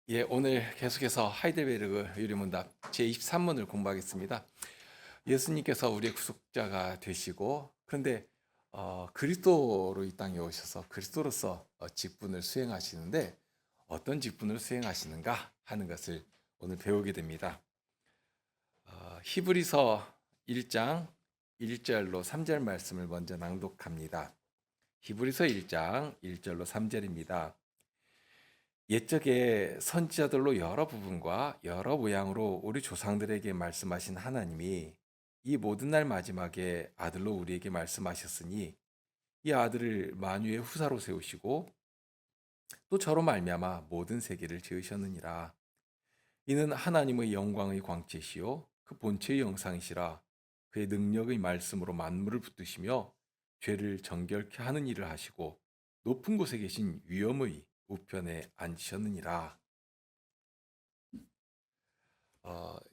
예, 오늘 계속해서 하이델베르그 유리문답 제23문을 공부하겠습니다. 예수님께서 우리의 구속자가 되시고, 그런데 그리스도로 이 땅에 오셔서 그리스도로서 직분을 수행하시는데 어떤 직분을 수행하시는가 하는 것을 오늘 배우게 됩니다. 히브리서 1장 1절로 3절 말씀을 먼저 낭독합니다. 히브리서 1장 1절로 3절입니다. 옛적에 선지자들로 여러 부분과 여러 모양으로 우리 조상들에게 말씀하신 하나님이 이 모든 날 마지막에 아들로 우리에게 말씀하셨으니 이 아들을 만유의 후사로 세우시고 또 저로 말미암아 모든 세계를 지으셨느니라. 이는 하나님의 영광의 광채시요 그 본체의 영상이시라. 그의 능력의 말씀으로 만물을 붙드시며 죄를 정결케 하는 일을 하시고 높은 곳에 계신 위엄의 우편에 앉으셨느니라.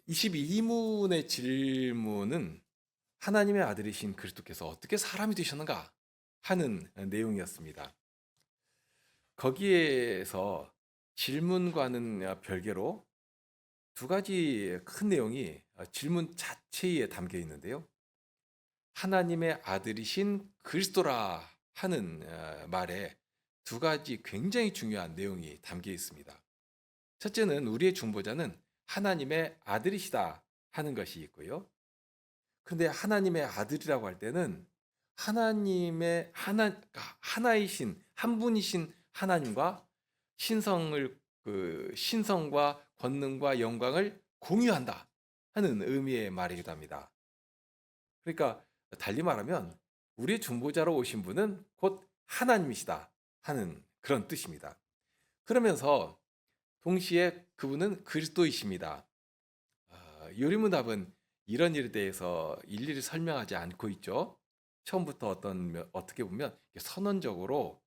22문의 질문은 하나님의 아들이신 그리스도께서 어떻게 사람이 되셨는가 하는 내용이었습니다. 거기에서 질문과는 별개로 두 가지 큰 내용이 질문 자체에 담겨 있는데요. 하나님의 아들이신 그리스도라 하는 말에 두 가지 굉장히 중요한 내용이 담겨 있습니다. 첫째는 우리의 중보자는 하나님의 아들이시다 하는 것이 있고요. 근데 하나님의 아들이라고 할 때는 하나님의 하나이신 한 분이신 하나님과 신성과 권능과 영광을 공유한다 하는 의미의 말이기도 합니다. 그러니까 달리 말하면 우리의 중보자로 오신 분은 곧 하나님이시다 하는 그런 뜻입니다. 그러면서 동시에 그분은 그리스도이십니다. 요리문답은 이런 일에 대해서 일일이 설명하지 않고 있죠. 처음부터 어떻게 보면 선언적으로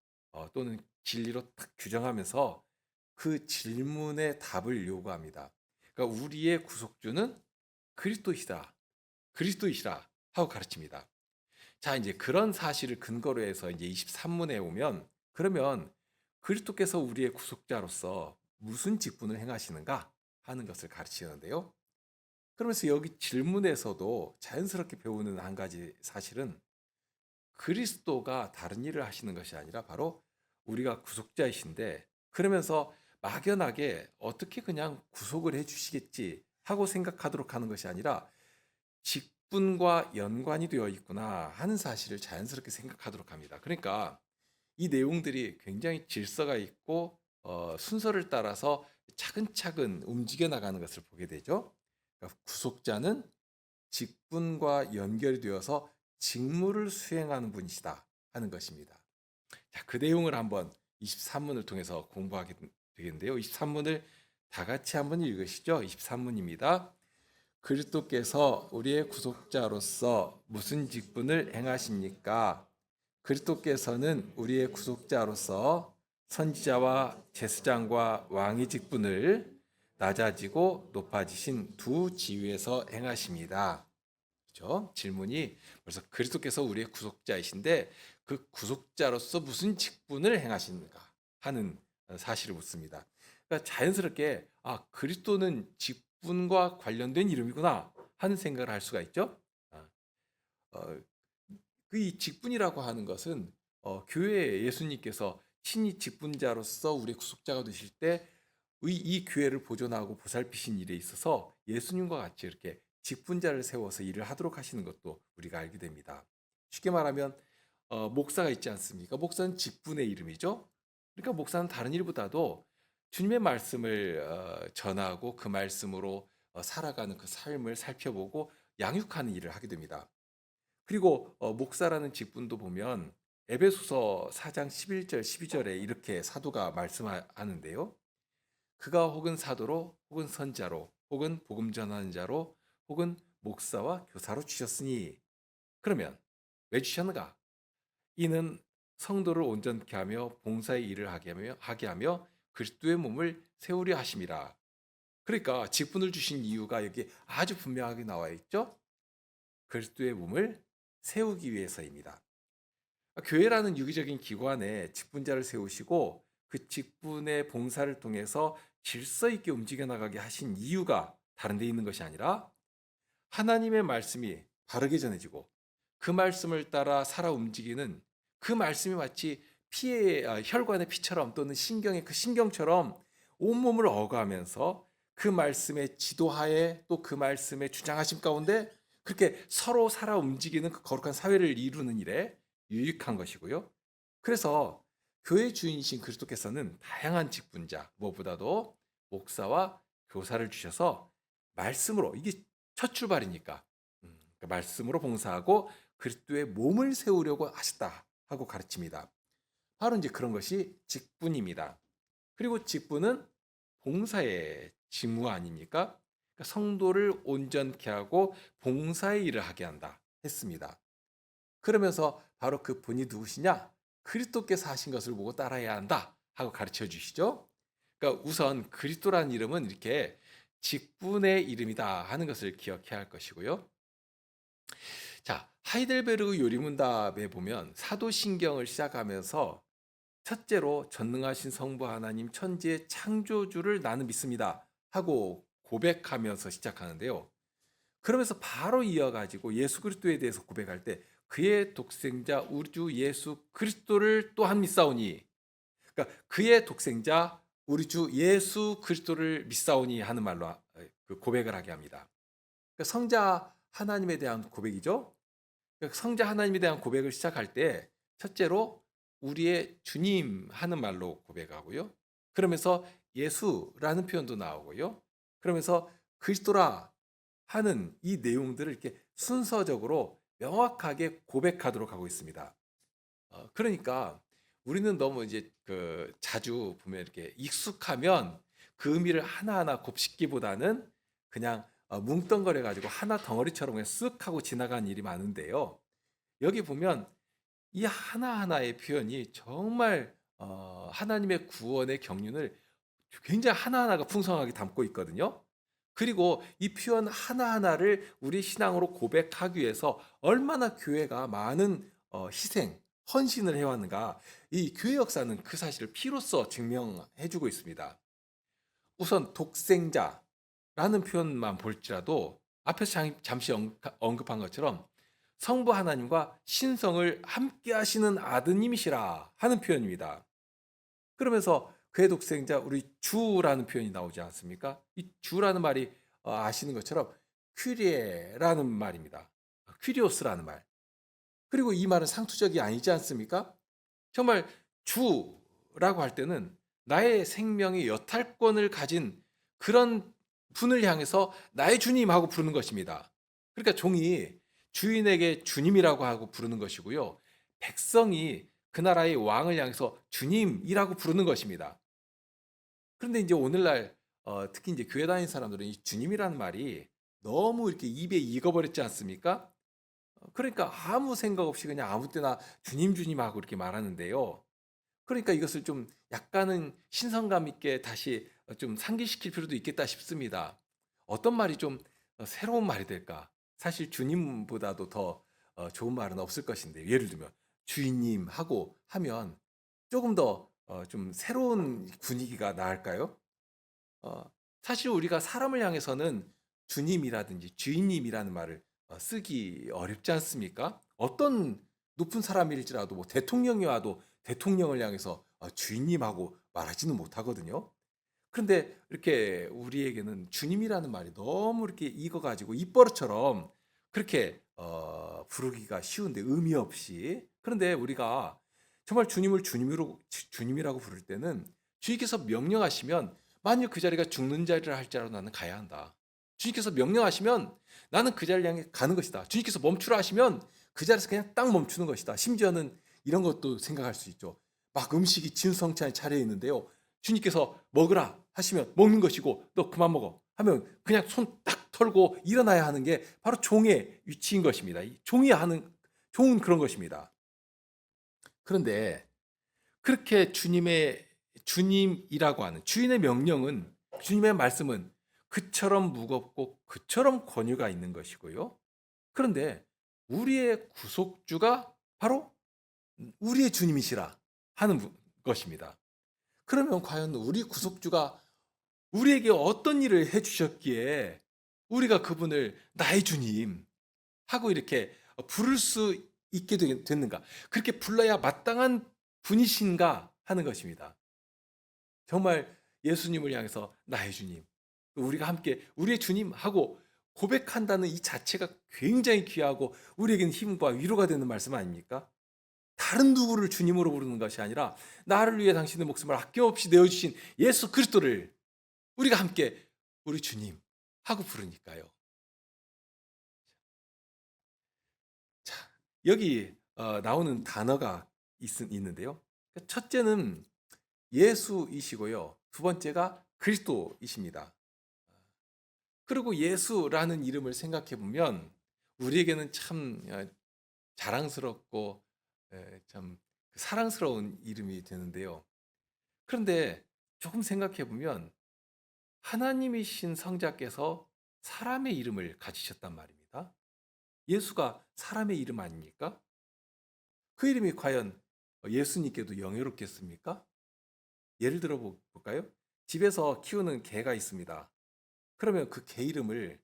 또는 진리로 딱 규정하면서 그 질문의 답을 요구합니다. 그러니까 우리의 구속주는 그리스도이시다, 그리스도이시라 하고 가르칩니다. 자, 이제 그런 사실을 근거로 해서 이제 23문에 오면 그러면 그리스도께서 우리의 구속자로서 무슨 직분을 행하시는가 하는 것을 가르치는데요. 그러면서 여기 질문에서도 자연스럽게 배우는 한 가지 사실은 그리스도가 다른 일을 하시는 것이 아니라 바로 우리가 구속자이신데 그러면서 막연하게 어떻게 그냥 구속을 해 주시겠지 하고 생각하도록 하는 것이 아니라 직분과 연관이 되어 있구나 하는 사실을 자연스럽게 생각하도록 합니다. 그러니까 이 내용들이 굉장히 질서가 있고 순서를 따라서 차근차근 움직여 나가는 것을 보게 되죠. 그러니까 구속자는 직분과 연결이 되어서 직무를 수행하는 분이시다 하는 것입니다. 자, 그 내용을 한번 23문을 통해서 공부하게 되겠는데요. 23문을 다 같이 한번 읽으시죠. 23문입니다. 그리스도께서 우리의 구속자로서 무슨 직분을 행하십니까? 그리스도께서는 우리의 구속자로서 선지자와 제사장과 왕의 직분을 낮아지고 높아지신 두 지위에서 행하십니다. 그렇죠? 질문이 벌써 그리스도께서 우리의 구속자이신데 그 구속자로서 무슨 직분을 행하시는가 하는 사실을 묻습니다. 그러니까 자연스럽게 그리스도는 직분과 관련된 이름이구나 하는 생각을 할 수가 있죠. 아, 어, 그이 직분이라고 하는 것은 교회에 예수님께서 친히 직분자로서 우리 구속자가 되실 때 이 교회를 보존하고 보살피신 일에 있어서 예수님과 같이 이렇게 직분자를 세워서 일을 하도록 하시는 것도 우리가 알게 됩니다. 쉽게 말하면 목사가 있지 않습니까? 목사는 직분의 이름이죠. 그러니까 목사는 다른 일보다도 주님의 말씀을 전하고 그 말씀으로 살아가는 그 삶을 살펴보고 양육하는 일을 하게 됩니다. 그리고 목사라는 직분도 보면 에베소서 4장 11절 12절에 이렇게 사도가 말씀하는데요. 그가 혹은 사도로 혹은 선자로 혹은 복음 전하는 자로 혹은 목사와 교사로 주셨으니 그러면 왜 주셨는가? 이는 성도를 온전케 하며 봉사의 일을 하게 하며 그리스도의 몸을 세우려 하심이라. 그러니까 직분을 주신 이유가 여기 아주 분명하게 나와 있죠. 그리스도의 몸을 세우기 위해서입니다. 교회라는 유기적인 기관에 직분자를 세우시고 그 직분의 봉사를 통해서 질서 있게 움직여 나가게 하신 이유가 다른 데 있는 것이 아니라 하나님의 말씀이 바르게 전해지고 그 말씀을 따라 살아 움직이는 그 말씀이 마치 혈관의 피처럼 또는 신경의 그 신경처럼 온몸을 어가면서 그 말씀의 지도하에 또 그 말씀의 주장하심 가운데 그렇게 서로 살아 움직이는 그 거룩한 사회를 이루는 일에 유익한 것이고요. 그래서 교회 주인이신 그리스도께서는 다양한 직분자, 무엇보다도 목사와 교사를 주셔서 말씀으로, 이게 첫 출발이니까 그 말씀으로 봉사하고 그리스도의 몸을 세우려고 하셨다 하고 가르칩니다. 바로 이제 그런 것이 직분입니다. 그리고 직분은 봉사의 직무 아닙니까? 그러니까 성도를 온전케 하고 봉사의 일을 하게 한다 했습니다. 그러면서 바로 그 분이 누구시냐? 그리스도께서 하신 것을 보고 따라야 한다 하고 가르쳐 주시죠. 그러니까 우선 그리스도라는 이름은 이렇게 직분의 이름이다 하는 것을 기억해야 할 것이고요. 자, 하이델베르그 요리문답에 보면 사도신경을 시작하면서 첫째로 전능하신 성부 하나님 천지의 창조주를 나는 믿습니다 하고 고백하면서 시작하는데요. 그러면서 바로 이어가지고 예수 그리스도에 대해서 고백할 때 그의 독생자 우리 주 예수 그리스도를 또한 믿사오니, 그러니까 그의 독생자 우리 주 예수 그리스도를 믿사오니 하는 말로 그 고백을 하게 합니다. 그러니까 성자 하나님에 대한 고백이죠. 그러니까 성자 하나님에 대한 고백을 시작할 때 첫째로 우리의 주님 하는 말로 고백하고요. 그러면서 예수라는 표현도 나오고요. 그러면서 그리스도라 하는 이 내용들을 이렇게 순서적으로 명확하게 고백하도록 하고 있습니다. 그러니까 우리는 너무 이제 그 자주 보면 이렇게 익숙하면 그 의미를 하나하나 곱씹기보다는 그냥 뭉뚱거려 가지고 하나 덩어리처럼 그냥 쓱 하고 지나가는 일이 많은데요. 여기 보면 이 하나하나의 표현이 정말 하나님의 구원의 경륜을 굉장히 하나하나가 풍성하게 담고 있거든요. 그리고 이 표현 하나하나를 우리 신앙으로 고백하기 위해서 얼마나 교회가 많은 희생, 헌신을 해왔는가. 이 교회 역사는 그 사실을 피로써 증명해주고 있습니다. 우선 독생자라는 표현만 볼지라도 앞에서 잠시 언급한 것처럼 성부 하나님과 신성을 함께 하시는 아드님이시라 하는 표현입니다. 그러면서 그의 독생자 우리 주라는 표현이 나오지 않습니까? 이 주라는 말이 아시는 것처럼 퀴리에라는 말입니다. 퀴리오스라는 말. 그리고 이 말은 상투적이 아니지 않습니까? 정말 주라고 할 때는 나의 생명의 여탈권을 가진 그런 분을 향해서 나의 주님하고 부르는 것입니다. 그러니까 종이 주인에게 주님이라고 하고 부르는 것이고요. 백성이 그 나라의 왕을 향해서 주님이라고 부르는 것입니다. 그런데 이제 오늘날 특히 이제 교회 다니는 사람들은 이 주님이라는 말이 너무 이렇게 입에 익어버렸지 않습니까? 그러니까 아무 생각 없이 그냥 아무 때나 주님 주님 하고 이렇게 말하는데요. 그러니까 이것을 좀 약간은 신선감 있게 다시 좀 상기시킬 필요도 있겠다 싶습니다. 어떤 말이 좀 새로운 말이 될까? 사실 주님보다도 더 좋은 말은 없을 것인데, 예를 들면 주인님 하고 하면 조금 더 좀 새로운 분위기가 나을까요? 어, 사실 우리가 사람을 향해서는 주님이라든지 주인님이라는 말을 쓰기 어렵지 않습니까? 어떤 높은 사람일지라도 뭐 대통령이 와도 대통령을 향해서 주인님하고 말하지는 못하거든요. 그런데 이렇게 우리에게는 주님이라는 말이 너무 이렇게 익어가지고 입버릇처럼 그렇게 부르기가 쉬운데 의미 없이. 그런데 우리가 정말 주님을 주님이라고 부를 때는 주님께서 명령하시면 만일 그 자리가 죽는 자리라 할지라도 나는 가야 한다. 주님께서 명령하시면 나는 그 자리를 향해 가는 것이다. 주님께서 멈추라 하시면 그 자리에서 그냥 딱 멈추는 것이다. 심지어는 이런 것도 생각할 수 있죠. 막 음식이 진수성찬에 차려 있는데요. 주님께서 먹으라 하시면 먹는 것이고 너 그만 먹어 하면 그냥 손 딱 털고 일어나야 하는 게 바로 종의 위치인 것입니다. 종이 하는 종은 그런 것입니다. 그런데 그렇게 주님이라고 하는 주인의 명령은, 주님의 말씀은 그처럼 무겁고 그처럼 권위가 있는 것이고요. 그런데 우리의 구속주가 바로 우리의 주님이시라 하는 것입니다. 그러면 과연 우리 구속주가 우리에게 어떤 일을 해 주셨기에 우리가 그분을 나의 주님 하고 이렇게 부를 수 있게 됐는가? 그렇게 불러야 마땅한 분이신가 하는 것입니다. 정말 예수님을 향해서 나의 주님, 우리가 함께 우리의 주님 하고 고백한다는 이 자체가 굉장히 귀하고 우리에게는 힘과 위로가 되는 말씀 아닙니까? 다른 누구를 주님으로 부르는 것이 아니라 나를 위해 당신의 목숨을 아낌없이 내어주신 예수 그리스도를 우리가 함께 우리 주님 하고 부르니까요. 자, 여기 나오는 단어가 있는데요. 첫째는 예수이시고요. 두 번째가 그리스도이십니다. 그리고 예수라는 이름을 생각해 보면 우리에게는 참 자랑스럽고 참 사랑스러운 이름이 되는데요. 그런데 조금 생각해 보면 하나님이신 성자께서 사람의 이름을 가지셨단 말입니다. 예수가 사람의 이름 아닙니까? 그 이름이 과연 예수님께도 영예롭겠습니까? 예를 들어 볼까요? 집에서 키우는 개가 있습니다. 그러면 그 개 이름을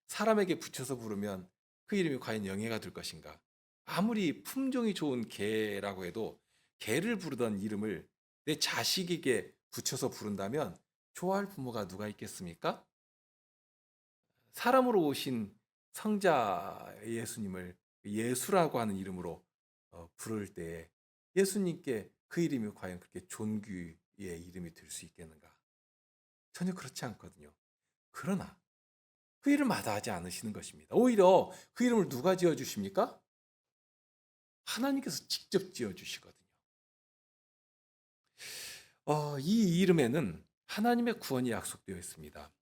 사람에게 붙여서 부르면 그 이름이 과연 영예가 될 것인가? 아무리 품종이 좋은 개라고 해도 개를 부르던 이름을 내 자식에게 붙여서 부른다면 좋아할 부모가 누가 있겠습니까? 사람으로 오신 성자 예수님을 예수라고 하는 이름으로 부를 때 예수님께 그 이름이 과연 그렇게 존귀의 이름이 될 수 있겠는가? 전혀 그렇지 않거든요. 그러나 그 이름 마다하지 않으시는 것입니다. 오히려 그 이름을 누가 지어 주십니까? 하나님께서 직접 지어 주시거든요. 이 이름에는 하나님의 구원이 약속되어 있습니다.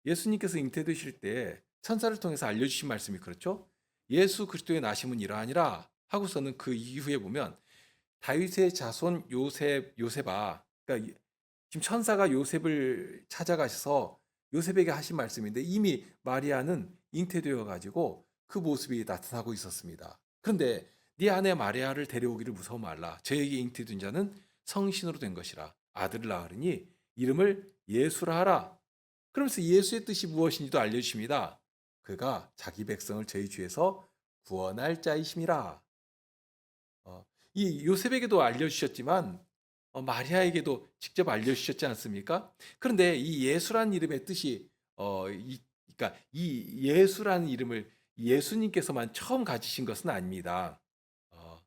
예수님께서 잉태되실 때 천사를 통해서 알려주신 말씀이 그렇죠. 예수 그리스도의 나심은 이러하니라 하고서는 그 이후에 보면 다윗의 자손 요셉아, 그러니까 지금 천사가 요셉을 찾아가셔서 요셉에게 하신 말씀인데 이미 마리아는 잉태되어 가지고 그 모습이 나타나고 있었습니다. 그런데 네 아내 마리아를 데려오기를 무서워 말라. 저에게 잉태된 자는 성신으로 된 것이라. 아들을 낳으리니 이름을 예수라 하라. 그러면서 예수의 뜻이 무엇인지도 알려주십니다. 그가 자기 백성을 저희 주에서 구원할 자이심이라. 이 요셉에게도 알려주셨지만 마리아에게도 직접 알려주셨지 않습니까? 그런데 이 예수라는 이름의 뜻이 그러니까 이 예수라는 이름을 예수님께서만 처음 가지신 것은 아닙니다. 어,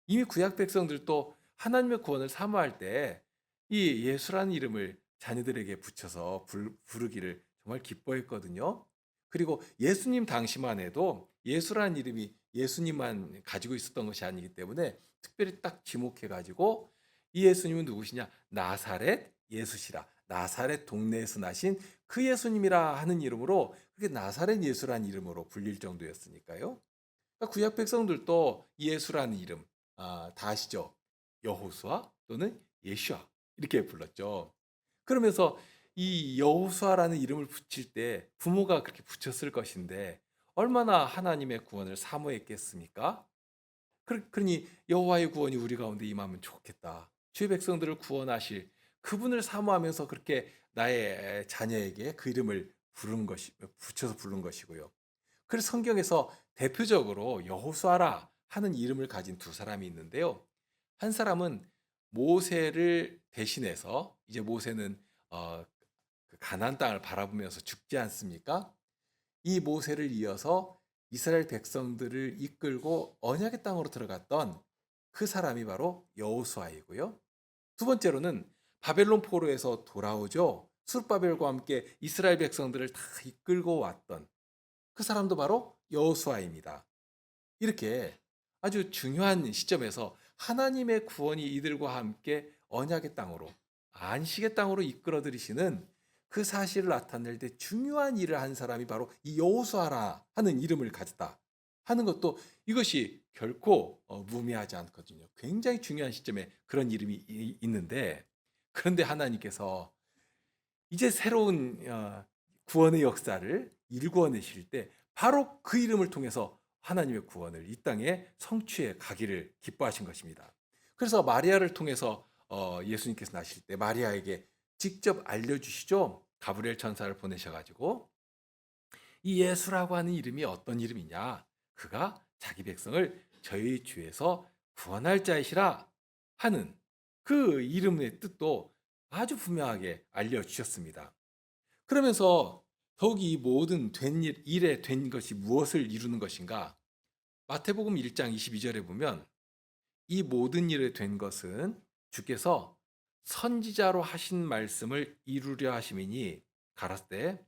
이미 구약 백성들도 하나님의 구원을 사모할 때 이 예수라는 이름을 자녀들에게 붙여서 부르기를 정말 기뻐했거든요. 그리고 예수님 당시만 해도 예수라는 이름이 예수님만 가지고 있었던 것이 아니기 때문에 특별히 딱 지목해 가지고 이 예수님은 누구시냐? 나사렛 예수시라. 나사렛 동네에서 나신 그 예수님이라 하는 이름으로 그게 나사렛 예수라는 이름으로 불릴 정도였으니까요. 그러니까 구약 백성들도 예수라는 이름 다 아시죠? 여호수아 또는 예슈아 이렇게 불렀죠. 그러면서 이 여호수아라는 이름을 붙일 때 부모가 그렇게 붙였을 것인데 얼마나 하나님의 구원을 사모했겠습니까? 그러니 여호와의 구원이 우리 가운데 임하면 좋겠다. 주의 백성들을 구원하실 그분을 사모하면서 그렇게 나의 자녀에게 그 이름을 부른 것이 붙여서 부른 것이고요. 그래서 성경에서 대표적으로 여호수아라 하는 이름을 가진 두 사람이 있는데요. 한 사람은 모세를 대신해서 이제 모세는 그 가나안 땅을 바라보면서 죽지 않습니까? 이 모세를 이어서 이스라엘 백성들을 이끌고 언약의 땅으로 들어갔던 그 사람이 바로 여호수아이고요. 두 번째로는 바벨론 포로에서 돌아오죠. 수르바벨과 함께 이스라엘 백성들을 다 이끌고 왔던 그 사람도 바로 여호수아입니다. 이렇게 아주 중요한 시점에서 하나님의 구원이 이들과 함께 언약의 땅으로 안식의 땅으로 이끌어 들이시는 그 사실을 나타낼 때 중요한 일을 한 사람이 바로 이 여호수아라 하는 이름을 가졌다 하는 것도 이것이 결코 무의미하지 않거든요. 굉장히 중요한 시점에 그런 이름이 있는데 그런데 하나님께서 이제 새로운 구원의 역사를 일구어내실 때 바로 그 이름을 통해서 하나님의 구원을 이 땅에 성취해 가기를 기뻐하신 것입니다. 그래서 마리아를 통해서 예수님께서 나실 때 마리아에게 직접 알려주시죠. 가브리엘 천사를 보내셔가지고 이 예수라고 하는 이름이 어떤 이름이냐? 그가 자기 백성을 저희 주에서 구원할 자이시라 하는 그 이름의 뜻도 아주 분명하게 알려주셨습니다. 그러면서 더욱이 이 모든 일에 된 것이 무엇을 이루는 것인가? 마태복음 1장 22절에 보면 이 모든 일에 된 것은 주께서 선지자로 하신 말씀을 이루려 하심이니 가라사대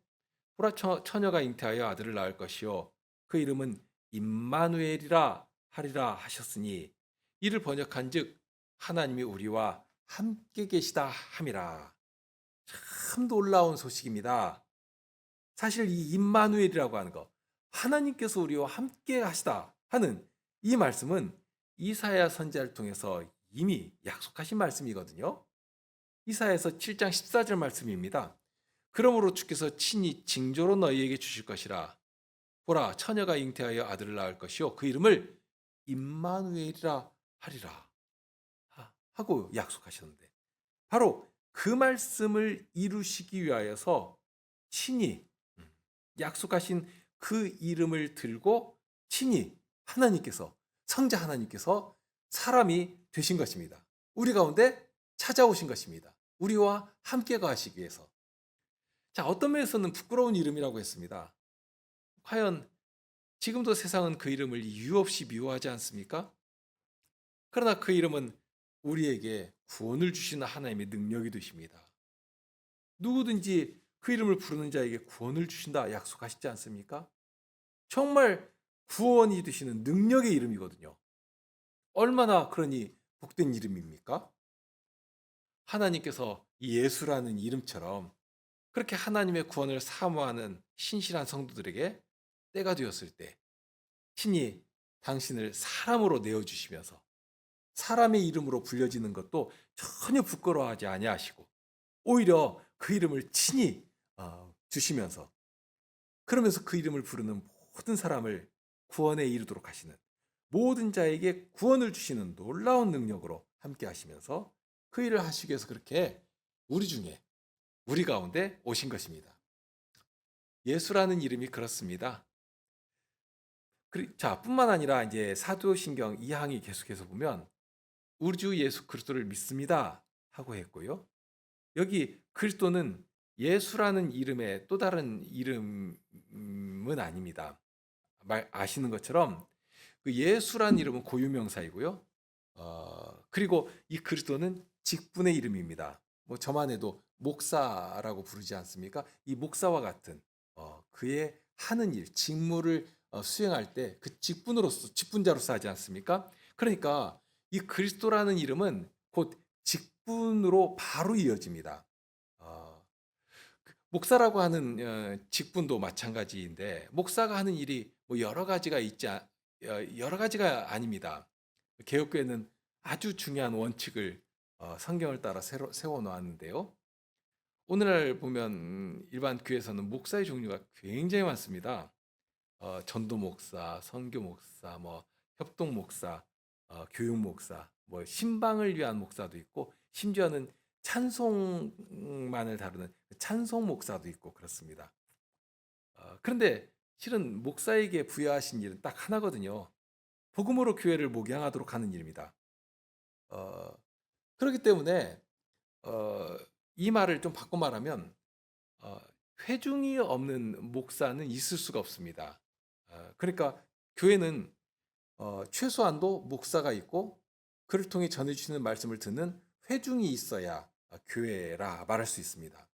보라 처녀가 잉태하여 아들을 낳을 것이요 그 이름은 임마누엘이라 하리라 하셨으니 이를 번역한즉 하나님이 우리와 함께 계시다 함이라. 참 놀라운 소식입니다. 사실 이 임마누엘이라고 하는 거, 하나님께서 우리와 함께 하시다 하는 이 말씀은 이사야 선지자를 통해서 이미 약속하신 말씀이거든요. 이사야서 7장 14절 말씀입니다. 그러므로 주께서 친히 징조로 너희에게 주실 것이라. 보라, 처녀가 잉태하여 아들을 낳을 것이요 그 이름을 임마누엘이라 하리라 하고 약속하셨는데, 바로 그 말씀을 이루시기 위하여서 친히 약속하신 그 이름을 들고 친히 하나님께서, 성자 하나님께서 사람이 되신 것입니다. 우리 가운데 찾아오신 것입니다. 우리와 함께 가시기 위해서. 자, 어떤 면에서는 부끄러운 이름이라고 했습니다. 과연 지금도 세상은 그 이름을 이유 없이 미워하지 않습니까? 그러나 그 이름은 우리에게 구원을 주시는 하나님의 능력이 되십니다. 누구든지 그 이름을 부르는 자에게 구원을 주신다 약속하시지 않습니까? 정말 구원이 되시는 능력의 이름이거든요. 얼마나 그러니 복된 이름입니까? 하나님께서 이 예수라는 이름처럼 그렇게 하나님의 구원을 사모하는 신실한 성도들에게 때가 되었을 때 신이 당신을 사람으로 내어주시면서 사람의 이름으로 불려지는 것도 전혀 부끄러워하지 아니하시고 오히려 그 이름을 친히 주시면서, 그러면서 그 이름을 부르는 모든 사람을 구원에 이르도록 하시는, 모든 자에게 구원을 주시는 놀라운 능력으로 함께 하시면서 그 일을 하시기 위해서 그렇게 우리 중에, 우리 가운데 오신 것입니다. 예수라는 이름이 그렇습니다. 자, 뿐만 아니라 이제 사도신경 2항이 계속해서 보면 우리 주 예수 그리스도를 믿습니다 하고 했고요. 여기 그리스도는 예수라는 이름의 또 다른 이름은 아닙니다. 아시는 것처럼 그 예수라는 이름은 고유명사이고요. 그리고 이 그리스도는 직분의 이름입니다. 뭐 저만 해도 목사라고 부르지 않습니까? 이 목사와 같은 그의 하는 일, 직무를 수행할 때 그 직분으로서, 직분자로서 하지 않습니까? 그러니까 이 그리스도라는 이름은 곧 직분으로 바로 이어집니다. 목사라고 하는 직분도 마찬가지인데 목사가 하는 일이 뭐 여러 가지가 아닙니다. 개혁교회는 아주 중요한 원칙을 성경을 따라 세워 놓았는데요. 오늘날 보면 일반 교회에서는 목사의 종류가 굉장히 많습니다. 전도 목사, 선교 목사, 뭐 협동 목사, 교육 목사, 뭐 신방을 위한 목사도 있고 심지어는 찬송만을 다루는 찬송 목사도 있고 그렇습니다. 그런데 실은 목사에게 부여하신 일은 딱 하나거든요. 복음으로 교회를 목양하도록 하는 일입니다. 어, 그렇기 때문에 이 말을 좀 바꿔 말하면 회중이 없는 목사는 있을 수가 없습니다. 그러니까 교회는 최소한도 목사가 있고 그를 통해 전해주시는 말씀을 듣는 회중이 있어야 교회라 말할 수 있습니다.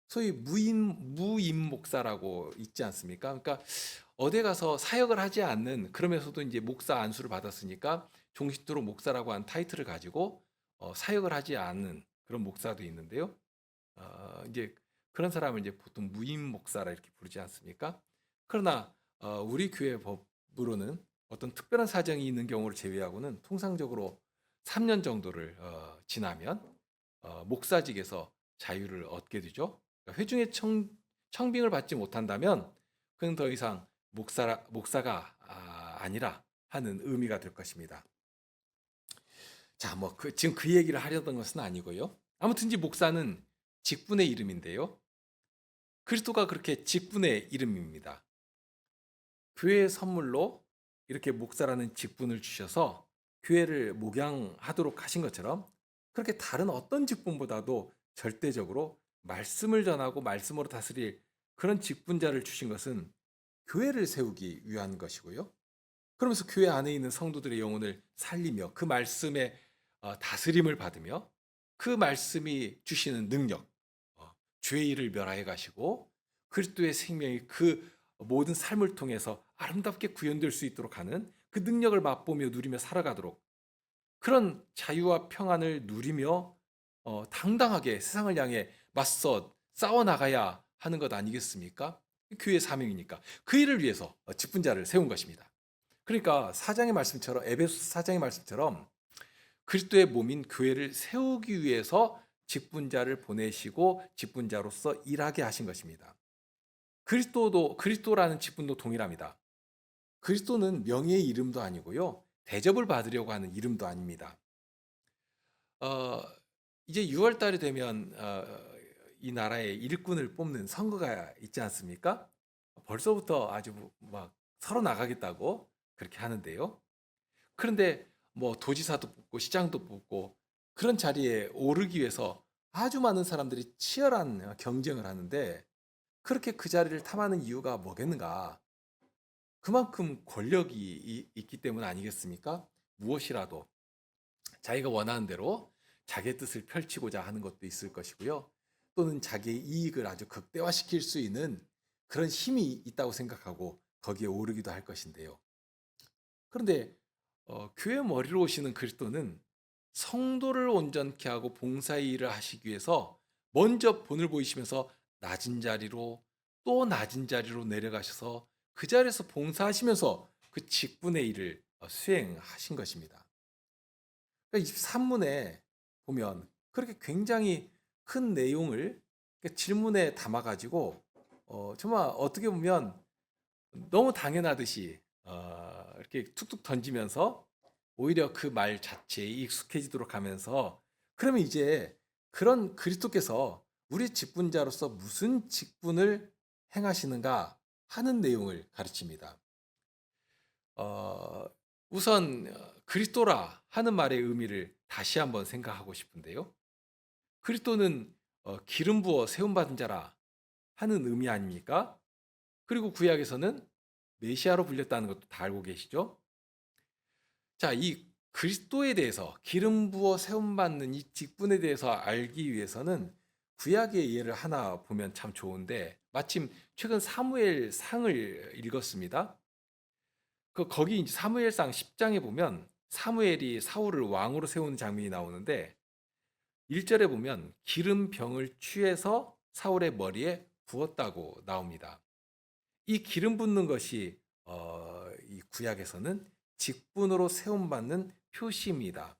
소위 무임 목사라고 있지 않습니까? 그러니까 어디 가서 사역을 하지 않는, 그러면서도 이제 목사 안수를 받았으니까 종식도로 목사라고 한 타이틀을 가지고 사역을 하지 않는 그런 목사도 있는데요. 이제 그런 사람을 이제 보통 무임 목사라 이렇게 부르지 않습니까? 그러나 우리 교회 법으로는 어떤 특별한 사정이 있는 경우를 제외하고는 통상적으로 3년 정도를 지나면 목사직에서 자유를 얻게 되죠. 그러니까 회중의 청빙을 받지 못한다면 그는 더 이상 목사가 아니라 하는 의미가 될 것입니다. 자, 뭐 지금 그 얘기를 하려던 것은 아니고요. 아무튼지 목사는 직분의 이름인데요. 그리스도가 그렇게 직분의 이름입니다. 교회의 선물로 이렇게 목사라는 직분을 주셔서 교회를 목양하도록 하신 것처럼 그렇게 다른 어떤 직분보다도 절대적으로 말씀을 전하고 말씀으로 다스릴 그런 직분자를 주신 것은 교회를 세우기 위한 것이고요. 그러면서 교회 안에 있는 성도들의 영혼을 살리며 그 말씀의 다스림을 받으며 그 말씀이 주시는 능력, 죄의 일을 멸하여 가시고 그리스도의 생명이 그 모든 삶을 통해서 아름답게 구현될 수 있도록 하는 그 능력을 맛보며 누리며 살아가도록 그런 자유와 평안을 누리며 당당하게 세상을 향해 맞서 싸워 나가야 하는 것 아니겠습니까? 교회의 사명이니까 그 일을 위해서 직분자를 세운 것입니다. 그러니까 사장의 말씀처럼 에베소 사장의 말씀처럼 그리스도의 몸인 교회를 세우기 위해서 직분자를 보내시고 직분자로서 일하게 하신 것입니다. 그리스도라는 직분도 동일합니다. 그리스도는 명예의 이름도 아니고요. 대접을 받으려고 하는 이름도 아닙니다. 어, 이제 6월 달이 되면 이 나라의 일꾼을 뽑는 선거가 있지 않습니까? 벌써부터 아주 막 서로 나가겠다고 그렇게 하는데요. 그런데 뭐 도지사도 뽑고 시장도 뽑고 그런 자리에 오르기 위해서 아주 많은 사람들이 치열한 경쟁을 하는데 그렇게 그 자리를 탐하는 이유가 뭐겠는가? 그만큼 권력이 있기 때문 아니겠습니까? 무엇이라도 자기가 원하는 대로 자기의 뜻을 펼치고자 하는 것도 있을 것이고요. 또는 자기의 이익을 아주 극대화시킬 수 있는 그런 힘이 있다고 생각하고 거기에 오르기도 할 것인데요. 그런데 교회 머리로 오시는 그리스도는 성도를 온전케 하고 봉사의 일을 하시기 위해서 먼저 본을 보이시면서 낮은 자리로 또 낮은 자리로 내려가셔서 그 자리에서 봉사하시면서 그 직분의 일을 수행하신 것입니다. 그러니까 23문에 보면 그렇게 굉장히 큰 내용을 질문에 담아가지고 정말 어떻게 보면 너무 당연하듯이 이렇게 툭툭 던지면서 오히려 그 말 자체에 익숙해지도록 하면서 그러면 이제 그런 그리스도께서 우리 직분자로서 무슨 직분을 행하시는가 하는 내용을 가르칩니다. 어, 우선 그리스도라 하는 말의 의미를 다시 한번 생각하고 싶은데요. 그리스도는 기름 부어 세움 받은 자라 하는 의미 아닙니까? 그리고 구약에서는 메시아로 불렸다는 것도 다 알고 계시죠? 자, 이 그리스도에 대해서 기름 부어 세움 받는 이 직분에 대해서 알기 위해서는 구약의 예를 하나 보면 참 좋은데 마침 최근 사무엘 상을 읽었습니다. 거기 이제 사무엘상 10장에 보면 사무엘이 사울을 왕으로 세우는 장면이 나오는데 1절에 보면 기름병을 취해서 사울의 머리에 부었다고 나옵니다. 이 기름 붓는 것이 이 구약에서는 직분으로 세움받는 표시입니다.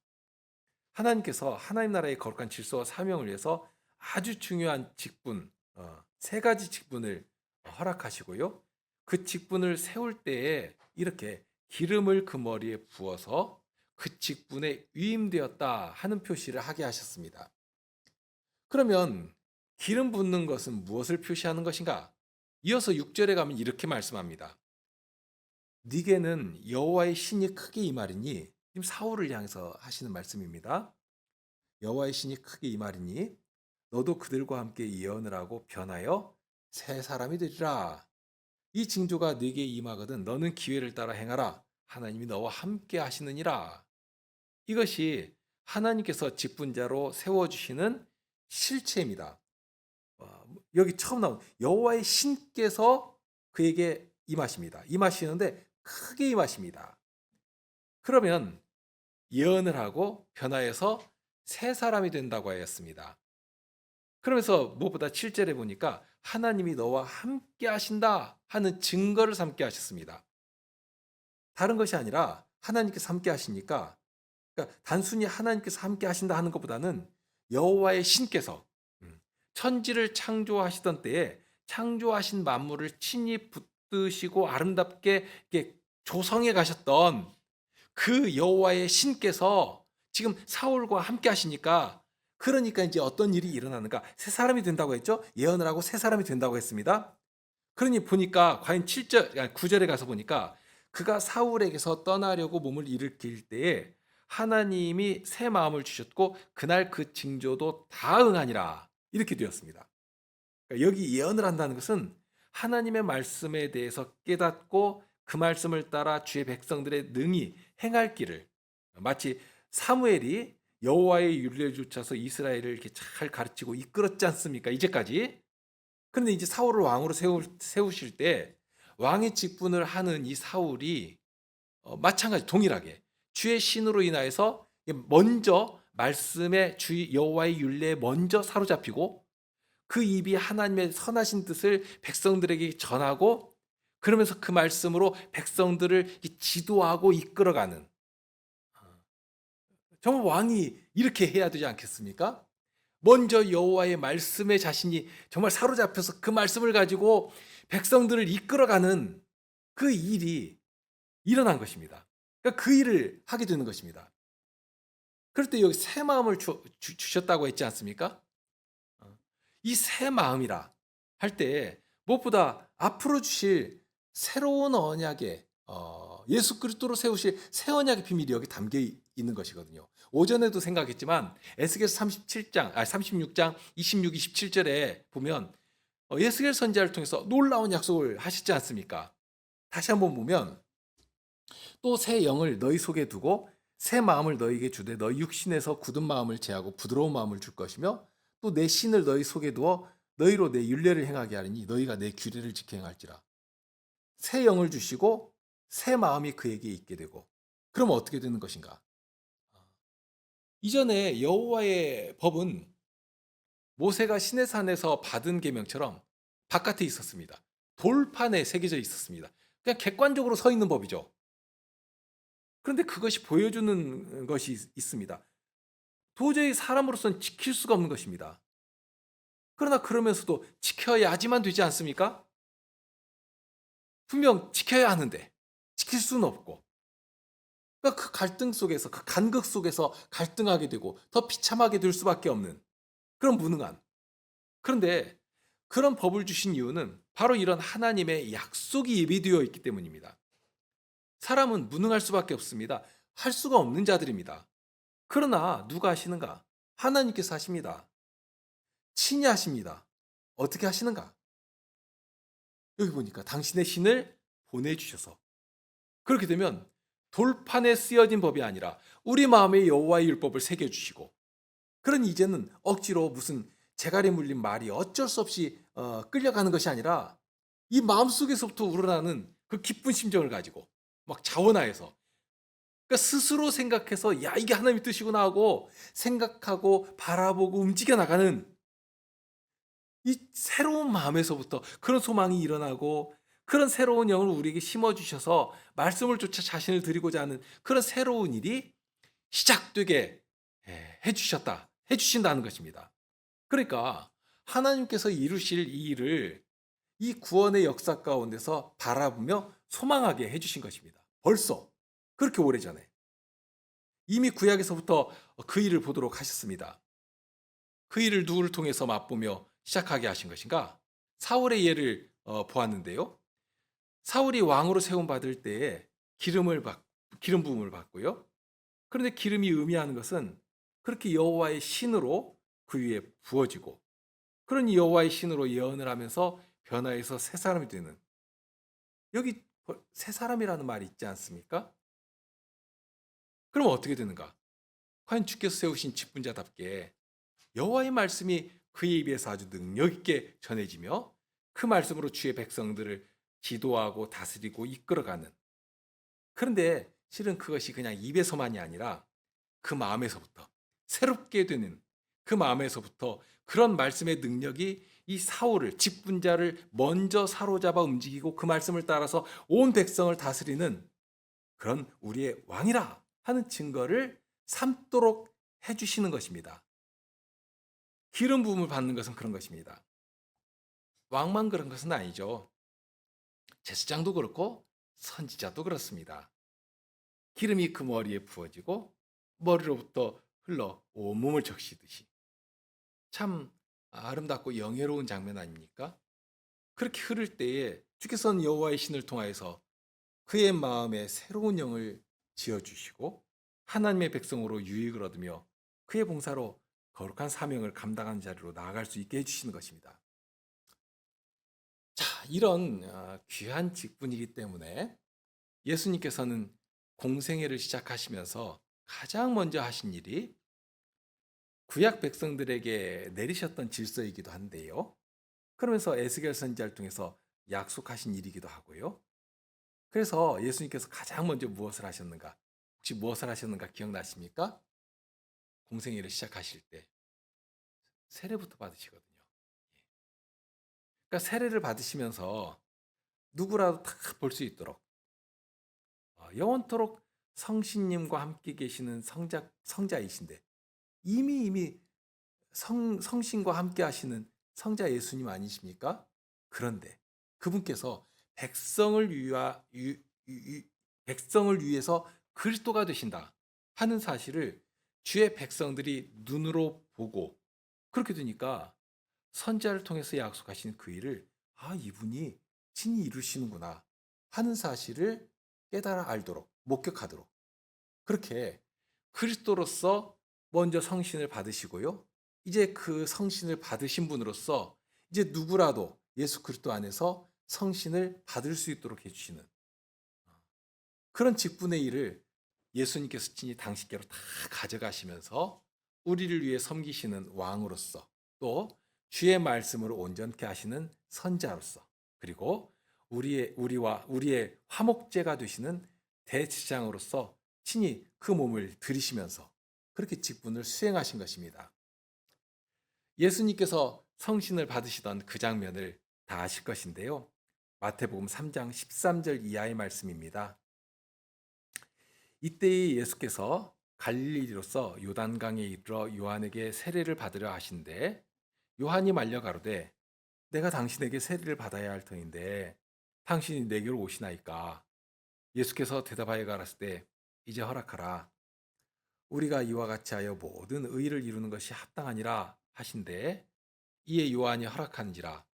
하나님께서 하나님 나라의 거룩한 질서와 사명을 위해서 아주 중요한 직분, 세 가지 직분을 허락하시고요. 그 직분을 세울 때에 이렇게 기름을 그 머리에 부어서 그 직분에 위임되었다 하는 표시를 하게 하셨습니다. 그러면 기름 붓는 것은 무엇을 표시하는 것인가? 이어서 6절에 가면 이렇게 말씀합니다. 네게는 여호와의 신이 크게 임하리니, 지금 사울을 향해서 하시는 말씀입니다. 여호와의 신이 크게 임하리니 너도 그들과 함께 예언을 하고 변하여 새 사람이 되리라. 이 징조가 네게 임하거든 너는 기회를 따라 행하라. 하나님이 너와 함께 하시느니라. 이것이 하나님께서 직분자로 세워주시는 실체입니다. 여기 처음 나온 여호와의 신께서 그에게 임하십니다. 임하시는데 크게 임하십니다. 그러면 예언을 하고 변화해서 새 사람이 된다고 하였습니다. 그러면서 무엇보다 7절에 보니까 하나님이 너와 함께 하신다 하는 증거를 삼게 하셨습니다. 다른 것이 아니라 하나님께서 함께 하시니까, 그러니까 단순히 하나님께서 함께 하신다 하는 것보다는 여호와의 신께서 천지를 창조하시던 때에 창조하신 만물을 친히 붙드시고 아름답게 조성해 가셨던 그 여호와의 신께서 지금 사울과 함께 하시니까 그러니까 이제 어떤 일이 일어나는가? 새 사람이 된다고 했죠? 예언을 하고 새 사람이 된다고 했습니다. 그러니 보니까 과연 7절, 9절에 가서 보니까 그가 사울에게서 떠나려고 몸을 일으킬 때에 하나님이 새 마음을 주셨고 그날 그 징조도 다 응하니라. 이렇게 되었습니다. 그러니까 여기 예언을 한다는 것은 하나님의 말씀에 대해서 깨닫고 그 말씀을 따라 주의 백성들의 능히 행할 길을, 마치 사무엘이 여호와의 율례를 쫓아서 이스라엘을 이렇게 잘 가르치고 이끌었지 않습니까? 이제까지. 그런데 이제 사울을 왕으로 세우실 때 왕의 직분을 하는 이 사울이 마찬가지 동일하게 주의 신으로 인하여서 먼저 말씀의 주 여호와의 율례에 먼저 사로잡히고 그 입이 하나님의 선하신 뜻을 백성들에게 전하고 그러면서 그 말씀으로 백성들을 지도하고 이끌어가는, 정말 왕이 이렇게 해야 되지 않겠습니까? 먼저 여호와의 말씀에 자신이 정말 사로잡혀서 그 말씀을 가지고 백성들을 이끌어가는 그 일이 일어난 것입니다. 그러니까 그 일을 하게 되는 것입니다. 그럴 때 여기 새 마음을 주셨다고 했지 않습니까? 이 새 마음이라 할 때 무엇보다 앞으로 주실 새로운 언약의 예수 그리스도로 세우실 새 언약의 비밀이 여기 담겨 있는 것이거든요. 오전에도 생각했지만 에스겔서 36장 26, 27절에 보면 예스겔 선지자를 통해서 놀라운 약속을 하시지 않습니까? 다시 한번 보면 또 새 영을 너희 속에 두고 새 마음을 너희에게 주되 너희 육신에서 굳은 마음을 제하고 부드러운 마음을 줄 것이며 또 내 신을 너희 속에 두어 너희로 내 율례를 행하게 하리니 너희가 내 규례를 지켜 행할지라. 새 영을 주시고 새 마음이 그에게 있게 되고, 그럼 어떻게 되는 것인가? 이전에 여호와의 법은 모세가 시내산에서 받은 계명처럼 바깥에 있었습니다. 돌판에 새겨져 있었습니다. 그냥 객관적으로 서 있는 법이죠. 그런데 그것이 보여주는 것이 있습니다. 도저히 사람으로서는 지킬 수가 없는 것입니다. 그러나 그러면서도 지켜야지만 되지 않습니까? 분명 지켜야 하는데 지킬 수는 없고, 그러니까 그 갈등 속에서, 그 간극 속에서 갈등하게 되고 더 비참하게 될 수밖에 없는 그런 무능한. 그런데 그런 법을 주신 이유는 바로 이런 하나님의 약속이 예비되어 있기 때문입니다. 사람은 무능할 수밖에 없습니다. 할 수가 없는 자들입니다. 그러나 누가 하시는가? 하나님께서 하십니다. 친히 하십니다. 어떻게 하시는가? 여기 보니까 당신의 신을 보내주셔서, 그렇게 되면 돌판에 쓰여진 법이 아니라 우리 마음에 여호와의 율법을 새겨주시고, 그러니 이제는 억지로 무슨 재갈이 물린 말이 어쩔 수 없이 끌려가는 것이 아니라 이 마음속에서부터 우러나는 그 기쁜 심정을 가지고 막 자원하여서, 그러니까 스스로 생각해서 야 이게 하나님의 뜻이구나 하고 생각하고 바라보고 움직여 나가는 이 새로운 마음에서부터 그런 소망이 일어나고, 그런 새로운 영을 우리에게 심어주셔서 말씀을 쫓아 자신을 드리고자 하는 그런 새로운 일이 시작되게 해주셨다, 해주신다는 것입니다. 그러니까 하나님께서 이루실 이 일을 이 구원의 역사 가운데서 바라보며 소망하게 해주신 것입니다. 벌써 그렇게 오래전에 이미 구약에서부터 그 일을 보도록 하셨습니다. 그 일을 누구를 통해서 맛보며 시작하게 하신 것인가? 사울의 예를 보았는데요. 사울이 왕으로 세움 받을 때에 기름 부음을 받고요. 그런데 기름이 의미하는 것은 그렇게 여호와의 신으로 그 위에 부어지고, 그러니 여호와의 신으로 예언을 하면서 변화해서 새 사람이 되는, 여기 새 사람이라는 말이 있지 않습니까? 그럼 어떻게 되는가? 과연 주께서 세우신 직분자답게 여호와의 말씀이 그의 입에서 아주 능력 있게 전해지며 그 말씀으로 주의 백성들을 지도하고 다스리고 이끌어가는, 그런데 실은 그것이 그냥 입에서만이 아니라 그 마음에서부터 새롭게 되는, 그 마음에서부터 그런 말씀의 능력이 이 사울을, 직분자를 먼저 사로잡아 움직이고 그 말씀을 따라서 온 백성을 다스리는 그런 우리의 왕이라 하는 증거를 삼도록 해주시는 것입니다. 기름 부음을 받는 것은 그런 것입니다. 왕만 그런 것은 아니죠. 제사장도 그렇고 선지자도 그렇습니다. 기름이 그 머리에 부어지고 머리로부터 흘러 온몸을 적시듯이 참 아름답고 영예로운 장면 아닙니까? 그렇게 흐를 때에 주께서는 여호와의 신을 통하여서 그의 마음에 새로운 영을 지어주시고 하나님의 백성으로 유익을 얻으며 그의 봉사로 거룩한 사명을 감당하는 자리로 나아갈 수 있게 해주시는 것입니다. 자, 이런 귀한 직분이기 때문에 예수님께서는 공생애를 시작하시면서 가장 먼저 하신 일이 구약 백성들에게 내리셨던 질서이기도 한데요. 그러면서 에스겔 선지자를 통해서 약속하신 일이기도 하고요. 그래서 예수님께서 가장 먼저 무엇을 하셨는가? 혹시 무엇을 하셨는가 기억나십니까? 공생애를 시작하실 때 세례부터 받으시거든요. 그러니까 세례를 받으시면서 누구라도 다 볼 수 있도록 영원토록 성신님과 함께 계시는 성자이신데 이미 성신과 함께 하시는 성자 예수님 아니십니까? 그런데 그분께서 백성을 위해서 그리스도가 되신다 하는 사실을 주의 백성들이 눈으로 보고 그렇게 되니까 선지자를 통해서 약속하신 그 일을 이분이 친히 이루시는구나 하는 사실을 깨달아 알도록 목격하도록 그렇게 그리스도로서 먼저 성신을 받으시고요. 이제 그 성신을 받으신 분으로서 이제 누구라도 예수 그리스도 안에서 성신을 받을 수 있도록 해주시는 그런 직분의 일을 예수님께서 친히 당신께로 다 가져가시면서 우리를 위해 섬기시는 왕으로서 또 주의 말씀으로 온전케 하시는 선자로서 그리고 우리의 화목제가 되시는 대제사장으로서 친히 그 몸을 들이시면서 그렇게 직분을 수행하신 것입니다. 예수님께서 성신을 받으시던 그 장면을 다 아실 것인데요. 마태복음 3장 13절 이하의 말씀입니다. 이때에 예수께서 갈릴리로서 요단강에 이르러 요한에게 세례를 받으려 하신대 요한이 말려 가로되 내가 당신에게 세례를 받아야 할 터인데 당신이 내게로 오시나이까. 예수께서 대답하여 가라사대 이제 허락하라. 우리가 이와 같이 하여 모든 의를 이루는 것이 합당하니라 하신대 이에 요한이 허락한지라.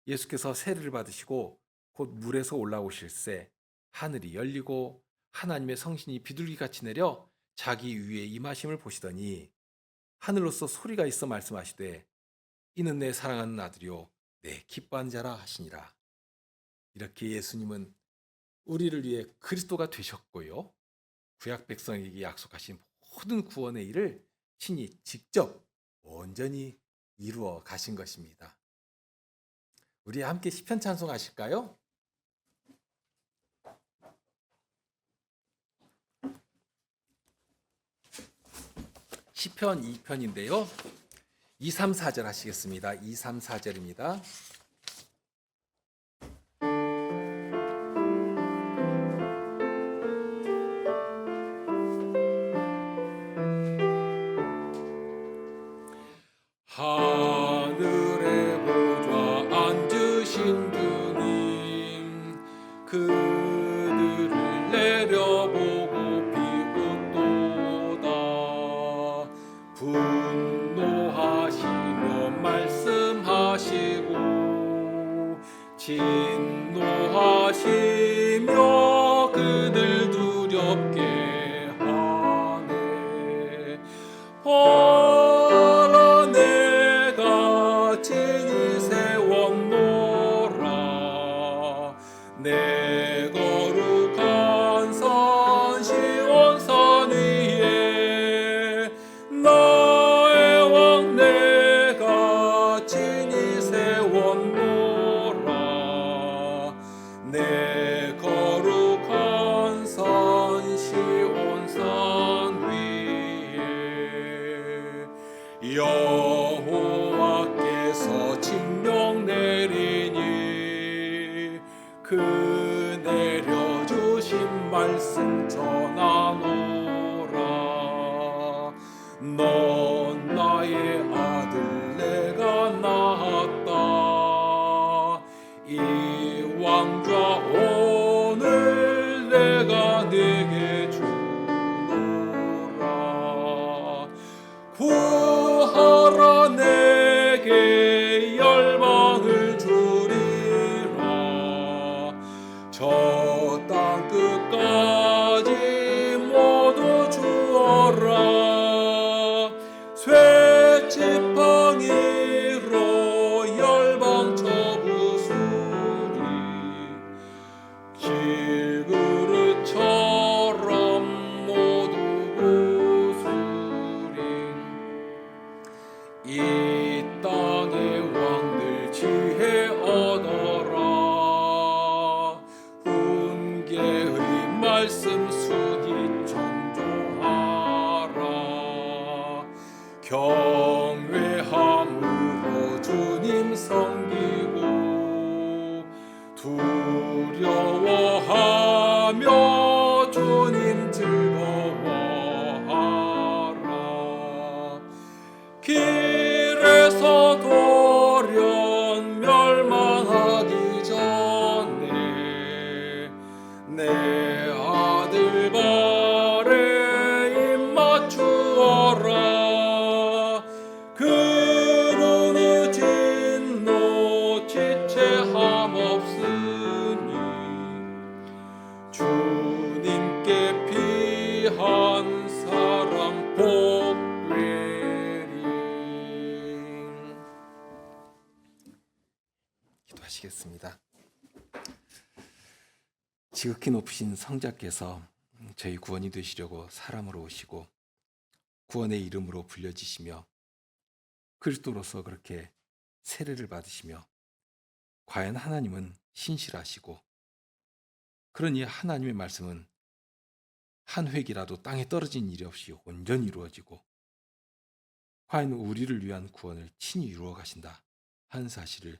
예수께서 세례를 받으시고 곧 물에서 올라오실새 하늘이 열리고 하나님의 성신이 비둘기같이 내려 자기 위에 임하심을 보시더니 하늘로서 소리가 있어 말씀하시되 이는 내 사랑하는 아들이요 내 기뻐하는 자라 하시니라. 이렇게 예수님은 우리를 위해 그리스도가 되셨고요. 구약 백성에게 약속하신 모든 구원의 일을 친히 직접 온전히 이루어 가신 것입니다. 우리 함께 시편 찬송하실까요? 시편 2편인데요. 2, 3, 4절 하시겠습니다. 2, 3, 4절입니다. 하늘의 보좌 앉으신 주님 그들을 내려보고 비웃도다 분노하시며 말씀하시고 진노하시며 그들 두렵게 하네 친히 세웠노라 내 거룩한 산 시온 산 위에 나의 왕 내가 친히 세웠노라 내 거룩한 산 시온 산 위에 여호와께서 징령 내리니 그 내려주신 말씀 전하노라 넌 나의 아들 내가 낳았다 이 왕좌 오늘 내가 네게 주노라 구하라 내 기도하시겠습니다. 지극히 높으신 성자께서 저희 구원이 되시려고 사람으로 오시고 구원의 이름으로 불려지시며 그리스도로서 그렇게 세례를 받으시며 과연 하나님은 신실하시고 그러니 하나님의 말씀은 한 획이라도 땅에 떨어진 일이 없이 온전히 이루어지고 과연 우리를 위한 구원을 친히 이루어 가신다 하는 사실을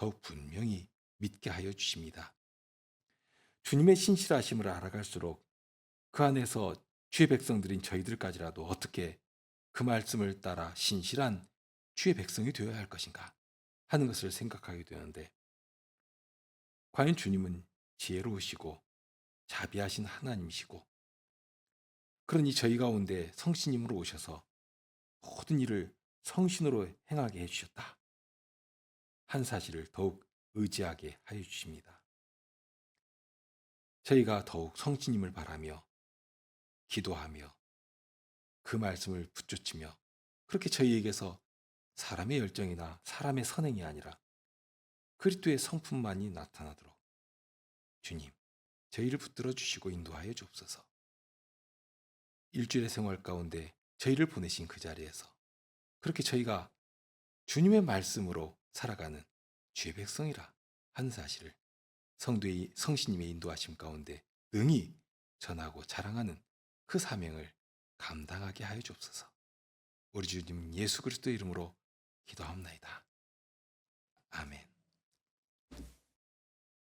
더욱 분명히 믿게 하여 주십니다. 주님의 신실하심을 알아갈수록 그 안에서 주의 백성들인 저희들까지라도 어떻게 그 말씀을 따라 신실한 주의 백성이 되어야 할 것인가 하는 것을 생각하게 되는데 과연 주님은 지혜로우시고 자비하신 하나님이시고 그러니 저희 가운데 성신님으로 오셔서 모든 일을 성신으로 행하게 해주셨다 한 사실을 더욱 의지하게 하여 주십니다. 저희가 더욱 성신님을 바라며 기도하며 그 말씀을 붙잡으며 그렇게 저희에게서 사람의 열정이나 사람의 선행이 아니라 그리스도의 성품만이 나타나도록 주님 저희를 붙들어 주시고 인도하여 주옵소서. 일주일의 생활 가운데 저희를 보내신 그 자리에서 그렇게 저희가 주님의 말씀으로 살아가는 주의 백성이라 하는 사실을 성도의 성신님의 인도하심 가운데 능히 전하고 자랑하는 그 사명을 감당하게 하여 주옵소서. 우리 주님 예수 그리스도 이름으로 기도합나이다. 아멘.